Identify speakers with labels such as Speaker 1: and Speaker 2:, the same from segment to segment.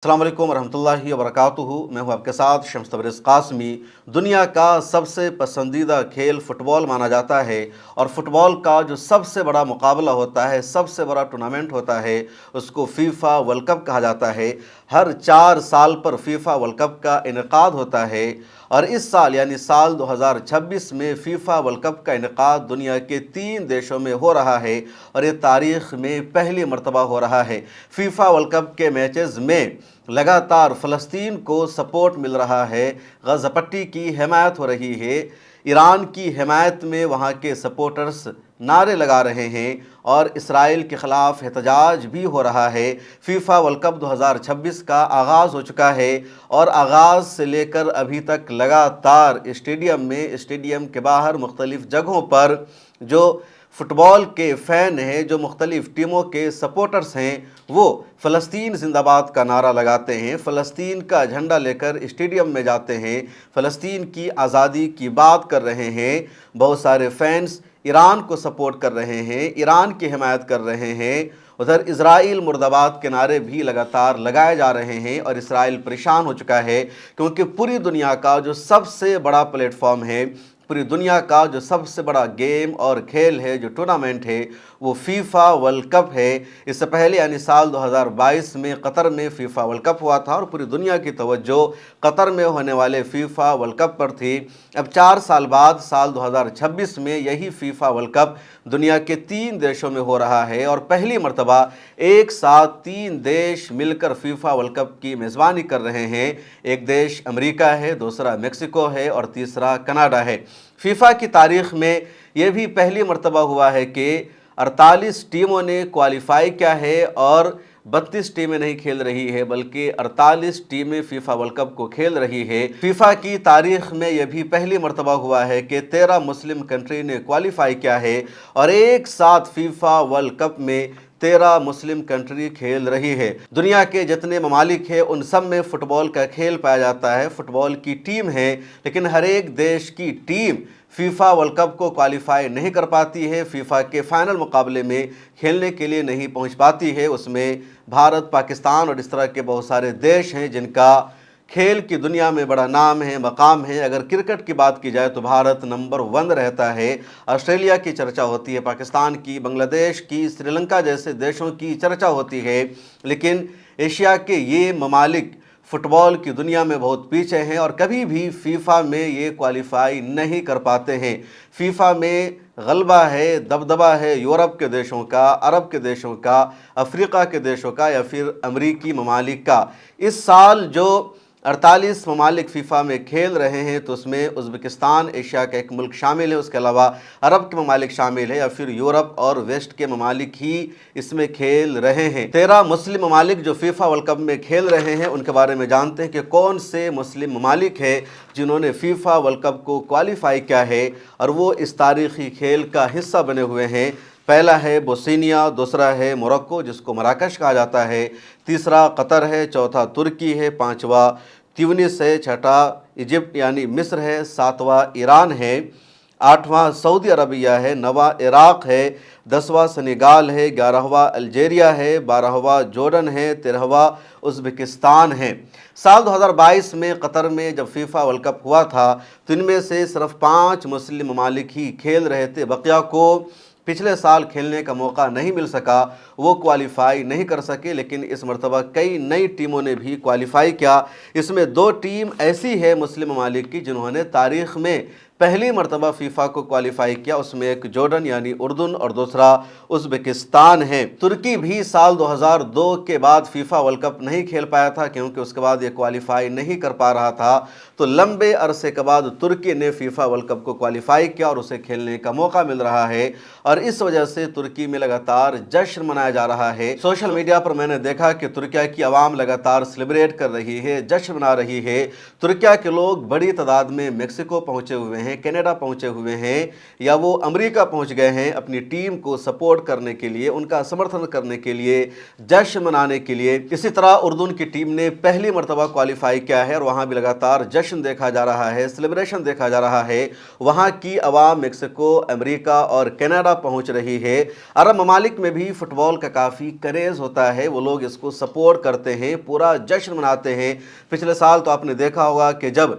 Speaker 1: अस्सलाम वालेकुम रहमतुल्लाहि व बरकातुहू। मैं हूं आपके साथ शम्स तबरेज़ कासमी। दुनिया का सबसे पसंदीदा खेल फ़ुटबॉल माना जाता है और फ़ुटबॉल का जो सबसे बड़ा मुकाबला होता है, सबसे बड़ा टूर्नामेंट होता है, उसको फ़ीफ़ा वर्ल्ड कप कहा जाता है। हर 4 साल पर फ़ीफ़ा वर्ल्ड कप का इनेकाद होता है और इस साल यानी साल 2026 में फ़ीफ़ा वर्ल्ड कप का इनेकाद दुनिया के 3 देशों में हो रहा है और ये तारीख़ में पहली मरतबा हो रहा है। फ़ीफ़ा वर्ल्ड कप के मैचेज़ में लगातार फ़लस्तीन को सपोर्ट मिल रहा है, गज़ा पट्टी की हिमायत हो रही है, ईरान की हिमायत में वहाँ के सपोर्टर्स नारे लगा रहे हैं और इसराइल के ख़िलाफ़ एहतजाज भी हो रहा है। फ़ीफ़ा वर्ल्ड कप 2026 का आगाज़ हो चुका है और आगाज़ से लेकर अभी तक लगातार स्टेडियम के बाहर मुख्तलिफ़ जगहों पर जो फ़ुटबॉल के फ़ैन हैं, जो मुख्तलिफ़ टीमों के सपोर्टर्स हैं, वो फ़लस्तीन ज़िंदाबाद का नारा लगाते हैं, फ़लस्तीन का झंडा लेकर स्टेडियम में जाते हैं, फ़लस्तीन की आज़ादी की बात कर रहे हैं। बहुत सारे फ़ैन्स ईरान को सपोर्ट कर रहे हैं, ईरान की हिमायत कर रहे हैं। उधर इज़राइल मुर्दाबाद के नारे भी लगातार लगाए जा रहे हैं और इसराइल परेशान हो चुका है क्योंकि पूरी दुनिया का जो सबसे बड़ा प्लेटफॉर्म है, पूरी दुनिया का जो सबसे बड़ा गेम और खेल है, जो टूर्नामेंट है, वो फ़ीफ़ा वर्ल्ड कप है। इससे पहले यानी साल 2022 में कतर में फ़ीफ़ा वर्ल्ड कप हुआ था और पूरी दुनिया की तवज्जो कतर में होने वाले फ़ीफ़ा वर्ल्ड कप पर थी। अब 4 साल बाद साल 2026 में यही फ़ीफ़ा वर्ल्ड कप दुनिया के 3 देशों में हो रहा है और पहली मरतबा एक साथ 3 देश मिलकर फ़ीफ़ा वर्ल्ड कप की मेज़बानी कर रहे हैं। एक देश अमेरिका है, दूसरा मेक्सिको है और तीसरा कनाडा है। फ़ीफ़ा की तारीख़ में ये भी पहली मरतबा हुआ है कि 48 टीमों ने क्वालिफ़ाई किया है और 32 टीमें नहीं खेल रही है बल्कि 48 टीमें फ़ीफ़ा वर्ल्ड कप को खेल रही है। फ़ीफ़ा की तारीख़ में यह भी पहली मरतबा हुआ है कि 13 मुस्लिम कंट्री ने क्वालिफ़ाई किया है और एक साथ फ़ीफ़ा वर्ल्ड कप में 13 मुस्लिम कंट्री खेल रही है। दुनिया के जितने ममालिक हैं उन सब में फ़ुटबॉल का खेल पाया जाता है, फ़ुटबॉल की टीम है, लेकिन हर एक देश की टीम फ़ीफ़ा वर्ल्ड कप को क्वालिफ़ाई नहीं कर पाती है, फ़ीफ़ा के फ़ाइनल मुकाबले में खेलने के लिए नहीं पहुंच पाती है। उसमें भारत, पाकिस्तान और इस तरह के बहुत सारे देश हैं जिनका खेल की दुनिया में बड़ा नाम है, मकाम है। अगर क्रिकेट की बात की जाए तो भारत नंबर 1 रहता है। ऑस्ट्रेलिया की चर्चा होती है, पाकिस्तान की, बांग्लादेश की, श्रीलंका जैसे देशों की चर्चा होती है, लेकिन एशिया के ये ममालिक फ़ुटबॉल की दुनिया में बहुत पीछे हैं और कभी भी फ़ीफ़ा में ये क्वालिफ़ाई नहीं कर पाते हैं। फ़ीफ़ा में गलबा है, दबदबा है यूरोप के देशों का, अरब के देशों का, अफ्रीका के देशों का या फिर अमरीकी ममालिक का। इस साल जो 48 ममालिक फ़ीफ़ा में खेल रहे हैं तो उसमें उज़्बेकिस्तान एशिया का एक मुल्क शामिल है, उसके अलावा अरब के ममालिक शामिल है या फिर यूरोप और वेस्ट के ममालिक ही इसमें खेल रहे हैं। 13 मुस्लिम ममालिक जो फ़ीफ़ा वर्ल्ड कप में खेल रहे हैं उनके बारे में जानते हैं कि कौन से मुस्लिम ममालिक है जिन्होंने फ़ीफ़ा वर्ल्ड कप को क्वालिफ़ाई किया है और वो इस तारीख़ी खेल का हिस्सा बने हुए हैं। पहला है बोस्निया, दूसरा है मोरक्को जिसको मराकश कहा जाता है, तीसरा कतर है, चौथा तुर्की है, पांचवा ट्यूनिस है, छठा इजिप्ट यानी मिस्र है, सातवां ईरान है, आठवां सऊदी अरबिया है, नवा इराक़ है, 10वां सेनेगाल है, 11वां अल्जीरिया है, 12वां जॉर्डन है, 13वां उज़्बेकिस्तान है। साल 2022 में कतर में जब फ़ीफ़ा वर्ल्ड कप हुआ था तो इनमें से सिर्फ 5 मुस्लिम ममालिक ही खेल रहे थे, बकिया को पिछले साल खेलने का मौका नहीं मिल सका, वो क्वालिफ़ाई नहीं कर सके। लेकिन इस मरतबा कई नई टीमों ने भी क्वालिफ़ाई किया। इसमें 2 टीम ऐसी है मुस्लिम ममालिक की जिन्होंने तारीख़ में पहली मरतबा फ़ीफ़ा को क्वालिफ़ाई किया, उसमें एक जॉर्डन यानी उर्दन और दूसरा उज़्बेकिस्तान है। तुर्की भी साल 2002 के बाद फ़ीफ़ा वर्ल्ड कप नहीं खेल पाया था क्योंकि उसके बाद ये क्वालिफ़ाई नहीं कर पा रहा था, तो लंबे अरसे के बाद तुर्की ने फ़ीफ़ा वर्ल्ड कप को क्वालिफ़ाई किया और उसे खेलने का मौका मिल रहा है और इस वजह से तुर्की में लगातार जश्न मनाया जा रहा है। सोशल मीडिया पर मैंने देखा कि तुर्किया की आवाम लगातार सेलिब्रेट कर रही है, जश्न मना रही है। तुर्किया के लोग बड़ी तादाद में मेक्सिको पहुंचे हुए हैं, कनाडा पहुंचे हुए हैं या वो अमेरिका पहुंच गए हैं अपनी टीम को सपोर्ट करने के लिए, उनका समर्थन करने के लिए, जश्न मनाने के लिए। इसी तरह उर्दन की टीम ने पहली मरतबा क्वालिफ़ाई किया है और वहाँ भी लगातार जश्न देखा जा रहा है, सेलिब्रेशन देखा जा रहा है। वहाँ की आवाम मेक्सिको, अमेरिका और कनाडा पहुँच रही है। अरब ममालिक में भी फ़ुटबॉल کا کافی کریز ہوتا ہے، وہ لوگ اس کو سپورٹ کرتے ہیں، پورا جشن مناتے ہیں۔ پچھلے سال تو آپ نے دیکھا ہوگا کہ جب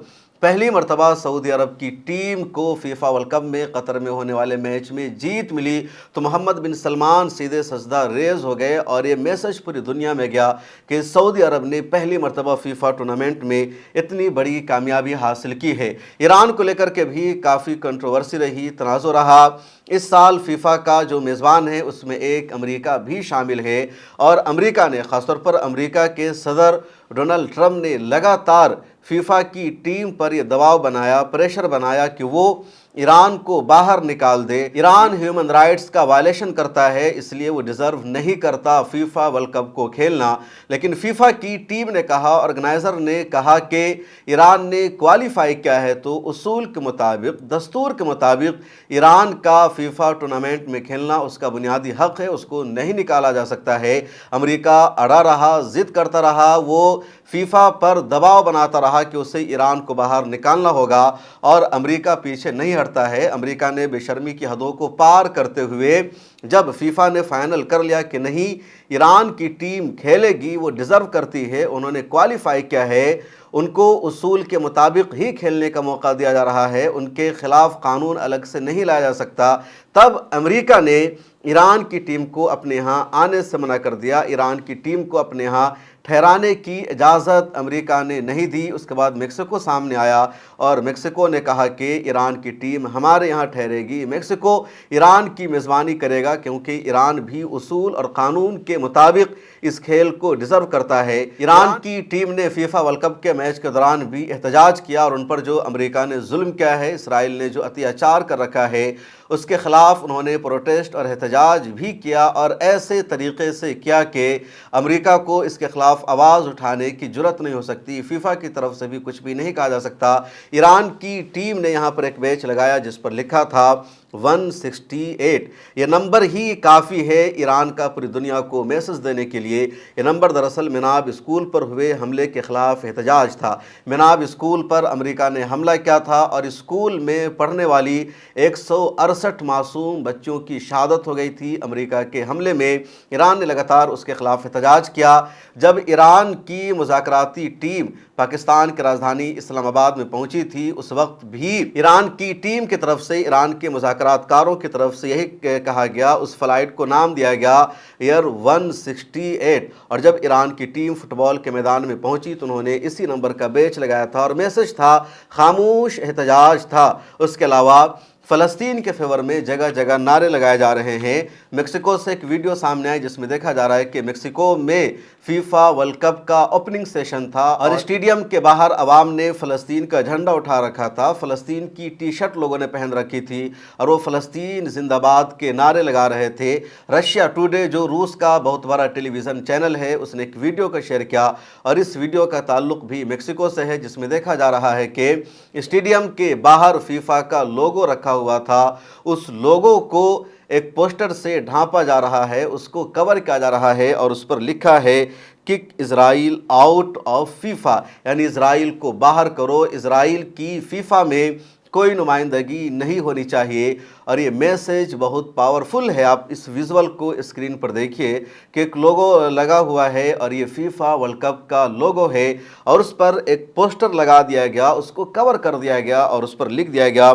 Speaker 1: پہلی مرتبہ سعودی عرب کی ٹیم کو فیفا ورلڈ کپ میں قطر میں ہونے والے میچ میں جیت ملی تو محمد بن سلمان سیدھے سجدہ ریز ہو گئے اور یہ میسج پوری دنیا میں گیا کہ سعودی عرب نے پہلی مرتبہ فیفا ٹورنامنٹ میں اتنی بڑی کامیابی حاصل کی ہے۔ ایران کو لے کر کے بھی کافی کنٹروورسی رہی، تنازع رہا۔ اس سال فیفا کا جو میزبان ہے اس میں ایک امریکہ بھی شامل ہے، اور امریکہ نے، خاص طور پر امریکہ کے صدر ڈونلڈ ٹرمپ نے لگاتار فیفا کی ٹیم پر یہ دباؤ بنایا، پریشر بنایا کہ وہ ایران کو باہر نکال دے۔ ایران ہیومن رائٹس کا وائلیشن کرتا ہے، اس لیے وہ ڈیزرو نہیں کرتا فیفا ورلڈ کپ کو کھیلنا۔ لیکن فیفا کی ٹیم نے کہا، آرگنائزر نے کہا کہ ایران نے کوالیفائی کیا ہے تو اصول کے مطابق، دستور کے مطابق ایران کا فیفا ٹورنامنٹ میں کھیلنا اس کا بنیادی حق ہے، اس کو نہیں نکالا جا سکتا ہے۔ امریکہ اڑا رہا، ضد کرتا رہا، وہ فیفا پر دباؤ بناتا رہا کہ اسے ایران کو باہر نکالنا ہوگا، اور امریکہ پیچھے نہیں ہٹتا ہے۔ امریکہ نے بے شرمی کی حدوں کو پار کرتے ہوئے جب فیفا نے فائنل کر لیا کہ نہیں، ایران کی ٹیم کھیلے گی، وہ ڈیزرو کرتی ہے، انہوں نے کوالیفائی کیا ہے، ان کو اصول کے مطابق ہی کھیلنے کا موقع دیا جا رہا ہے، ان کے خلاف قانون الگ سے نہیں لایا جا سکتا، تب امریکہ نے ایران کی ٹیم کو اپنے ہاں آنے سے منع کر دیا۔ ایران کی ٹیم کو اپنے ہاں ٹھہرانے کی اجازت امریکہ نے نہیں دی۔ اس کے بعد میکسیکو سامنے آیا اور میکسیکو نے کہا کہ ایران کی ٹیم ہمارے یہاں ٹھہرے گی، میکسیکو ایران کی میزبانی کرے گا کیونکہ ایران بھی اصول اور قانون کے مطابق اس کھیل کو ڈیزرو کرتا ہے۔ ایران کی ٹیم نے فیفا ورلڈ کپ کے میچ کے دوران بھی احتجاج کیا اور ان پر جو امریکہ نے ظلم کیا ہے، اسرائیل نے جو اتیاچار کر رکھا ہے، اس کے خلاف انہوں نے پروٹیسٹ اور احتجاج بھی کیا، اور ایسے طریقے سے کیا کہ امریکہ کو اس کے خلاف آواز اٹھانے کی جرت نہیں ہو سکتی، فیفا کی طرف سے بھی کچھ بھی نہیں کہا جا سکتا۔ ایران کی ٹیم نے یہاں پر ایک بیچ لگایا جس پر لکھا تھا 168۔ یہ نمبر ہی کافی ہے ایران کا پوری دنیا کو میسج دینے کے لیے۔ یہ نمبر دراصل مناب اسکول پر ہوئے حملے کے خلاف احتجاج تھا۔ مناب اسکول پر امریکہ نے حملہ کیا تھا اور اسکول میں پڑھنے والی 168 معصوم بچوں کی شہادت ہو گئی تھی۔ امریکہ کے حملے میں ایران نے لگاتار اس کے خلاف احتجاج کیا۔ جب ایران کی مذاکراتی ٹیم پاکستان کی راجدھانی اسلام آباد میں پہنچی تھی، اس وقت بھی ایران کی ٹیم کی طرف سے، ایران کے مذاکرات کاروں کی طرف سے یہی کہا گیا، اس فلائٹ کو نام دیا گیا ایئر 168۔ اور جب ایران کی ٹیم فٹ بال کے میدان میں پہنچی تو انہوں نے اسی نمبر کا بیچ لگایا تھا اور میسج تھا خاموش احتجاج تھا۔ اس کے علاوہ فلسطین کے فیور میں جگہ جگہ نعرے لگائے جا رہے ہیں۔ میکسیکو سے ایک ویڈیو سامنے آئی جس میں دیکھا جا رہا ہے کہ میکسیکو میں فیفا ورلڈ کپ کا اوپننگ سیشن تھا اور اسٹیڈیم کے باہر عوام نے فلسطین کا جھنڈا اٹھا رکھا تھا، فلسطین کی ٹی شرٹ لوگوں نے پہن رکھی تھی اور وہ فلسطین زندہ باد کے نعرے لگا رہے تھے۔ رشیا ٹوڈے جو روس کا بہت بڑا ٹیلی ویژن چینل ہے، اس نے ایک ویڈیو کا شیئر کیا اور اس ویڈیو کا تعلق بھی میکسیکو سے ہے، جس میں دیکھا جا رہا ہے کہ اسٹیڈیم کے باہر فیفا کا لوگو رکھا ہوا تھا، اس لوگو کو ایک پوسٹر سے ڈھانپا جا رہا ہے، اس کو کور کیا جا رہا ہے اور اس پر لکھا ہے کک اسرائیل آؤٹ آف فیفا، یعنی اسرائیل کو باہر کرو، اسرائیل کی فیفا میں کوئی نمائندگی نہیں ہونی چاہیے۔ اور یہ میسیج بہت پاورفل ہے، آپ اس ویژول کو اسکرین پر دیکھیے کہ ایک لوگو لگا ہوا ہے اور یہ فیفا ورلڈ کپ کا لوگو ہے اور اس پر ایک پوسٹر لگا دیا گیا، اس کو کور کر دیا گیا اور اس پر لکھ دیا گیا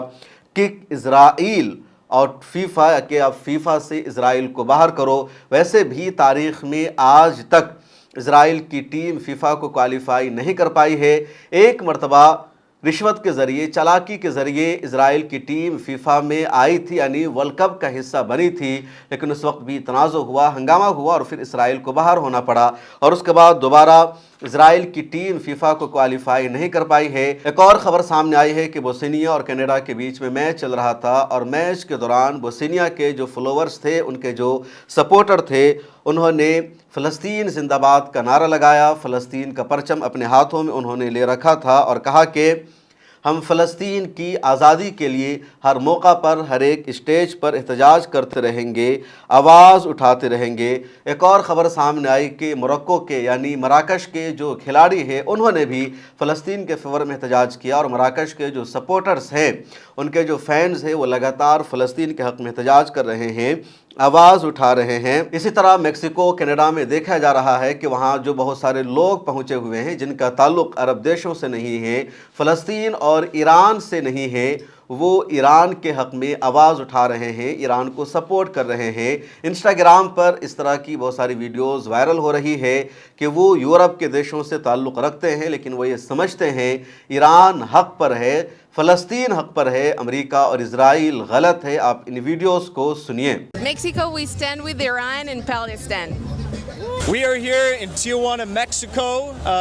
Speaker 1: کک اسرائیل اور فیفا، کہ آپ فیفا سے اسرائیل کو باہر کرو۔ ویسے بھی تاریخ میں آج تک اسرائیل کی ٹیم فیفا کو کوالیفائی نہیں کر پائی ہے۔ ایک مرتبہ رشوت کے ذریعے، چالاکی کے ذریعے اسرائیل کی ٹیم فیفا میں آئی تھی، یعنی ورلڈ کپ کا حصہ بنی تھی، لیکن اس وقت بھی تنازع ہوا، ہنگامہ ہوا اور پھر اسرائیل کو باہر ہونا پڑا اور اس کے بعد دوبارہ اسرائیل کی ٹیم فیفا کو کوالیفائی نہیں کر پائی ہے۔ ایک اور خبر سامنے آئی ہے کہ بوسنیا اور کینیڈا کے بیچ میں میچ چل رہا تھا اور میچ کے دوران بوسنیا کے جو فالوورز تھے، ان کے جو سپورٹر تھے، انہوں نے فلسطین زندہ باد کا نعرہ لگایا، فلسطین کا پرچم اپنے ہاتھوں میں انہوں نے لے رکھا تھا اور کہا کہ ہم فلسطین کی آزادی کے لیے ہر موقع پر، ہر ایک اسٹیج پر احتجاج کرتے رہیں گے، آواز اٹھاتے رہیں گے۔ ایک اور خبر سامنے آئی کہ موروکو کے یعنی مراکش کے جو کھلاڑی ہیں، انہوں نے بھی فلسطین کے فیور میں احتجاج کیا اور مراکش کے جو سپورٹرز ہیں، ان کے جو فینز ہیں، وہ لگاتار فلسطین کے حق میں احتجاج کر رہے ہیں۔ आवाज़ उठा रहे हैं। इसी तरह मेक्सिको, कनाडा में देखा जा रहा है कि वहाँ जो बहुत सारे लोग पहुँचे हुए हैं जिनका ताल्लुक़ अरब देशों से नहीं है, फ़लस्तीन और ईरान से नहीं है, वो ईरान के हक़ में आवाज़ उठा रहे हैं, ईरान को सपोर्ट कर रहे हैं। इंस्टाग्राम पर इस तरह की बहुत सारी वीडियोज़ वायरल हो रही है कि वो यूरोप के देशों से ताल्लुक़ रखते हैं, लेकिन वो ये समझते हैं ईरान हक़ पर है, फ़लस्तीन हक़ पर है, अमेरिका और इजराइल गलत है। आप इन वीडियोज़ को सुनिए।
Speaker 2: Mexico, we stand with Iran and Palestine.
Speaker 3: We are here in Tijuana, Mexico.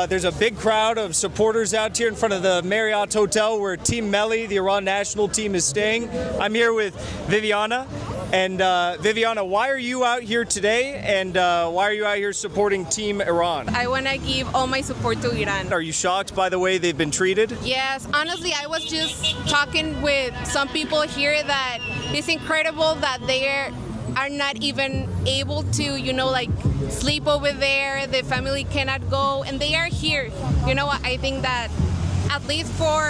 Speaker 3: There's a big crowd of supporters out here in front of the Marriott Hotel where Team Melli, the Iran national team, is staying. I'm here with Viviana. And Viviana, why are you out here today? And why are you out here supporting Team Iran?
Speaker 2: I want to give all my support to Iran.
Speaker 3: Are you shocked by the way they've been treated?
Speaker 2: Yes, honestly, I was just talking with some people here that it's incredible that they are not even able to, like sleep over there. The family cannot go, and they are here. I think that at least for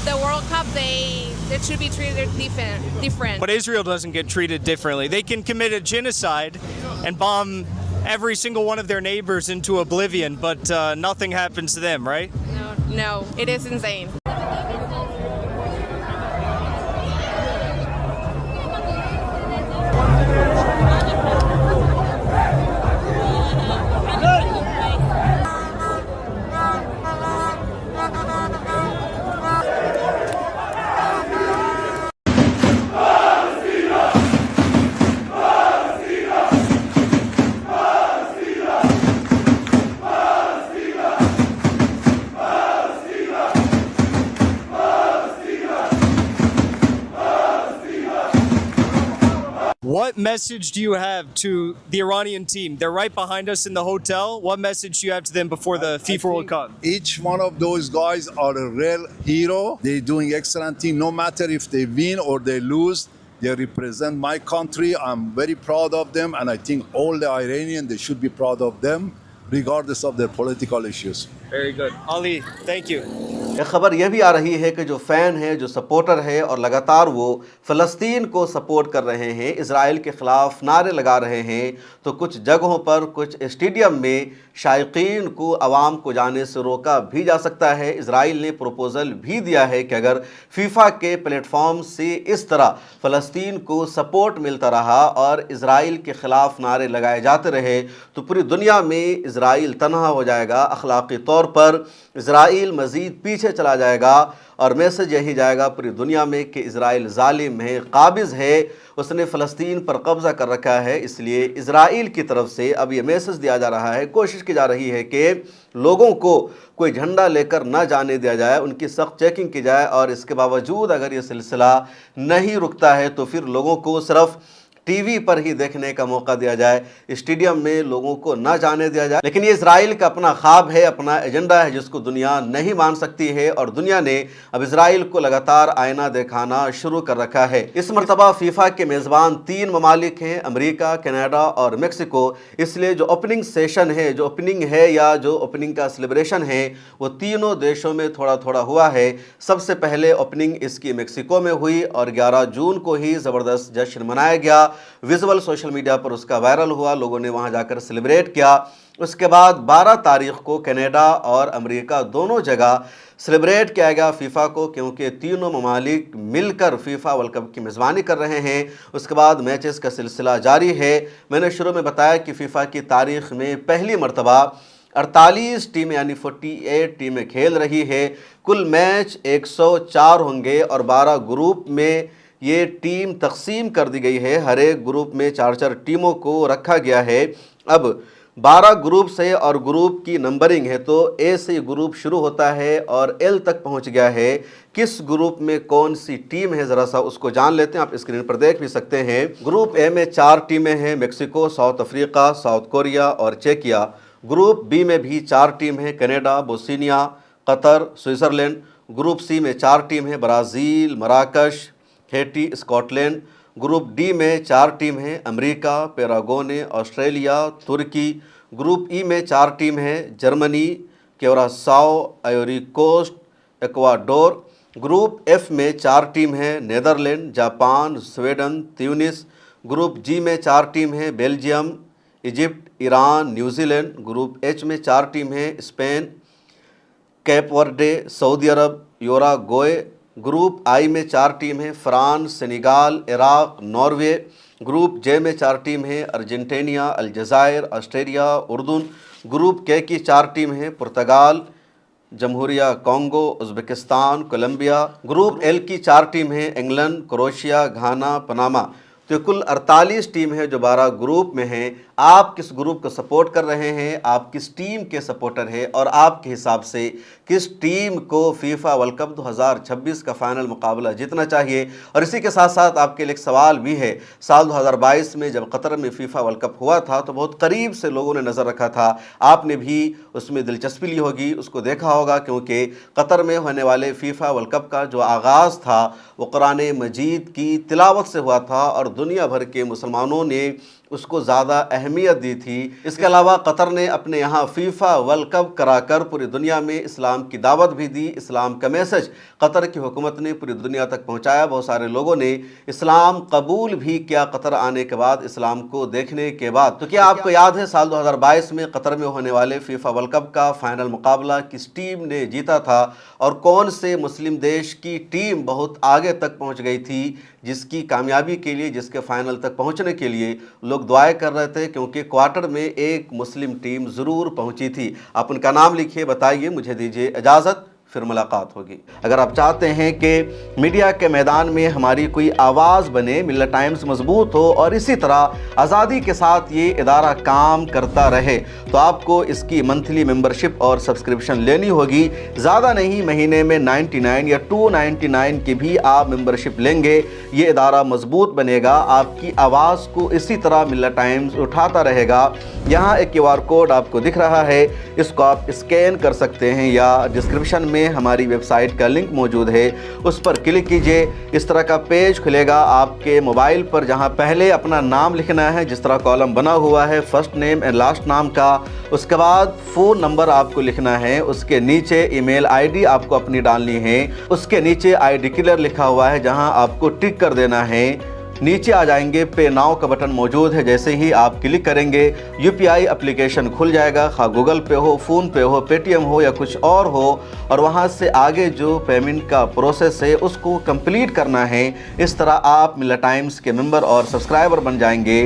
Speaker 2: the World Cup, they should be treated different.
Speaker 3: But Israel doesn't get treated differently. They can commit a genocide and bomb every single one of their neighbors into oblivion, but nothing happens to them, right?
Speaker 2: No, it is insane.
Speaker 3: What message do you have to the Iranian team? They're right behind us in the hotel. What message do you have to them before the FIFA World Cup?
Speaker 4: Each one of those guys are a real hero. They're doing excellent thing. No matter if they win or they lose, they represent my country. I'm very proud of them, and I think all the Iranians, they should be proud of them, regardless of their political issues.
Speaker 3: Very good. Ali, thank you.
Speaker 1: एक ख़बर यह भी आ रही है कि जो fan है, जो सपोर्टर है और लगातार वो फ़लस्तीन को सपोर्ट कर रहे हैं, इज़राइल के ख़िलाफ़ नारे लगा रहे हैं, तो कुछ जगहों पर, कुछ स्टेडियम में शायकीन को, आवाम को जाने से रोका भी जा सकता है। इज़राइल ने प्रपोज़ल भी दिया है कि अगर फ़ीफ़ा के प्लेटफॉर्म से इस तरह फ़लस्तीन को सपोर्ट मिलता रहा और इज़राइल के ख़िलाफ़ नारे लगाए जाते रहे तो पूरी दुनिया में इज़राइल तनहा हो जाएगा, अखलाक़ी तौर पर इज़राइल मज़ीद पीछे चला जाएगा और मैसेज यही जाएगा पूरी दुनिया में कि इज़राइल ज़ालिम है, काबिज़ है, उसने फ़लस्तीन पर कब्ज़ा कर रखा है। इसलिए इज़राइल की तरफ से अब ये मैसेज दिया जा रहा है, कोशिश की जा रही है कि लोगों को कोई झंडा लेकर ना जाने दिया जाए, उनकी सख्त चेकिंग की जाए और इसके बावजूद अगर ये सिलसिला नहीं रुकता है तो फिर लोगों को सिर्फ़ टीवी पर ही देखने का मौका दिया जाए, स्टेडियम में लोगों को ना जाने दिया जाए। लेकिन ये इज़राइल का अपना ख्वाब है, अपना एजेंडा है जिसको दुनिया नहीं मान सकती है और दुनिया ने अब इज़राइल को लगातार आईना दिखाना शुरू कर रखा है। इस मरतबा फीफा के मेज़बान 3 ममालिक हैं, अमेरिका, कनाडा और मेक्सिको। इसलिए जो ओपनिंग सेशन है, जो ओपनिंग है या जो ओपनिंग का सेलिब्रेशन है वो तीनों देशों में थोड़ा थोड़ा हुआ है। सबसे पहले ओपनिंग इसकी मेक्सिको में हुई और 11 जून को ही ज़बरदस्त जश्न मनाया गया। विजुअल सोशल मीडिया पर उसका वायरल हुआ, लोगों ने वहां जाकर सेलिब्रेट किया। उसके बाद 12 तारीख को कनाडा और अमेरिका दोनों जगह सेलिब्रेट किया गया फीफा को, क्योंकि तीनों ममालिक मिलकर फीफा वर्ल्ड कप की मेज़बानी कर रहे हैं। उसके बाद मैचेस का सिलसिला जारी है। मैंने शुरू में बताया कि फीफा की तारीख में पहली मरतबा 48 टीमें यानी 48 टीमें खेल रही है। कुल मैच 104 होंगे और 12 ग्रुप में ये टीम तकसीम कर दी गई है। हर एक ग्रुप में 4-4 टीमों को रखा गया है। अब 12 ग्रुप से और ग्रुप की नंबरिंग है तो ए से ग्रुप शुरू होता है और एल तक पहुंच गया है। किस ग्रुप में कौन सी टीम है ज़रा सा उसको जान लेते हैं। आप स्क्रीन पर देख भी सकते हैं। ग्रुप ए में 4 टीमें हैं, Mexico, South Africa, South Korea और चेकिया। ग्रुप बी में भी 4 टीम हैं, Canada, Bosnia, Qatar, Switzerland. Group C में 4 टीम हैं, ब्राज़ील, मराकश, हैटी, स्कॉटलैंड। ग्रुप डी में 4 टीम हैं, अमेरिका, पैरागोने, ऑस्ट्रेलिया, तुर्की। ग्रुप ई में 4 टीम हैं, Germany, Curacao, Ivory Coast, Ecuador. Group F में 4 टीम हैं, Netherland, Japan, Sweden, Tunis. Group G में 4 टीम हैं, Belgium, Egypt, Iran, New Zealand. Group H में 4 टीम हैं, Spain, Cape Verde, Saudi Arab, Uruguay. Group I में 4 team हैं, France, Senegal, Iraq, Norway. Group J में 4 team हैं, Argentina, अलजायर, Australia, उर्दून। ग्रुप के की 4 टीम हैं, पुर्तगाल, जमहूरिया Congo, Uzbekistan, Colombia. Group L की 4 टीम हैं, इंग्लैंड, क्रोएशिया, घाना, पनामा। तो कुल 48 टीम है जो 12 ग्रुप में हैं। आप किस ग्रुप को सपोर्ट कर रहे हैं, आप किस टीम के सपोर्टर हैं और आपके हिसाब से किस टीम को फीफा वर्ल्ड कप 2026 का फाइनल मुकाबला जीतना चाहिए। और इसी के साथ साथ आपके लिए एक सवाल भी है, साल 2022 में जब कतर में फीफा वर्ल्ड कप हुआ था तो बहुत करीब से लोगों ने नज़र रखा था, आपने भी उसमें दिलचस्पी ली होगी, उसको देखा होगा, क्योंकि कतर में होने वाले फीफा वर्ल्ड कप का जो आगाज़ था वो कुरान मजीद की तिलावत से हुआ था और दुनिया भर के मुसलमानों ने उसको ज़्यादा अहमियत दी थी। इसके अलावा कतर ने अपने यहाँ फीफा वर्ल्ड कप कराकर पूरी दुनिया में इस्लाम की दावत भी दी। इस्लाम का मैसेज कतर की हुकूमत ने पूरी दुनिया तक पहुँचाया। बहुत सारे लोगों ने इस्लाम कबूल भी किया कतर आने के बाद, इस्लाम को देखने के बाद। तो क्या आपको याद है साल 2022 में कतर में होने वाले फीफा वर्ल्ड कप का फाइनल मुकाबला किस टीम ने जीता था और कौन से मुस्लिम देश की टीम बहुत आगे तक पहुँच गई थी, जिसकी कामयाबी के लिए, जिसके फाइनल तक पहुँचने के लिए लोग दुआएं कर रहे थे, क्योंकि क्वार्टर में एक मुस्लिम टीम ज़रूर पहुंची थी। आप उनका नाम लिखिए, बताइए, मुझे दीजिए इजाज़त, फिर मुलाकात होगी। अगर आप चाहते हैं कि मीडिया के मैदान में हमारी कोई आवाज़ बने, मिल्लत टाइम्स मजबूत हो और इसी तरह आज़ादी के साथ ये इदारा काम करता रहे, तो आपको इसकी मंथली मेंबरशिप और सब्सक्रिप्शन लेनी होगी। ज़्यादा नहीं, महीने में 99 या 299 की भी आप मेंबरशिप लेंगे, ये इदारा मजबूत बनेगा, आपकी आवाज़ को इसी तरह मिल्लत टाइम्स उठाता रहेगा। यहाँ एक QR कोड आपको दिख रहा है, इसको आप स्कैन कर सकते हैं या डिस्क्रिप्शन में हमारी वेबसाइट का लिंक मौजूद है, उस पर क्लिक कीजिए। इस तरह का पेज खुलेगा आपके मोबाइल पर, जहां पहले अपना नाम लिखना है, जिस तरह कॉलम बना हुआ है फर्स्ट नेम एंड लास्ट नाम का, उसके बाद फ़ोन नंबर आपको लिखना है, उसके नीचे ईमेल ID आपको अपनी डालनी है, उसके नीचे आई डिक्लेयर लिखा हुआ है जहां आपको टिक कर देना है। नीचे आ जाएंगे, पे नाउ का बटन मौजूद है, जैसे ही आप क्लिक करेंगे UPI एप्लीकेशन खुल जाएगा, खा गूगल पे हो, फ़ोन पे हो, पेटीएम हो या कुछ और हो, और वहां से आगे जो पेमेंट का प्रोसेस है उसको कंप्लीट करना है। इस तरह आप मिल्लत टाइम्स के मेंबर और सब्सक्राइबर बन जाएंगे।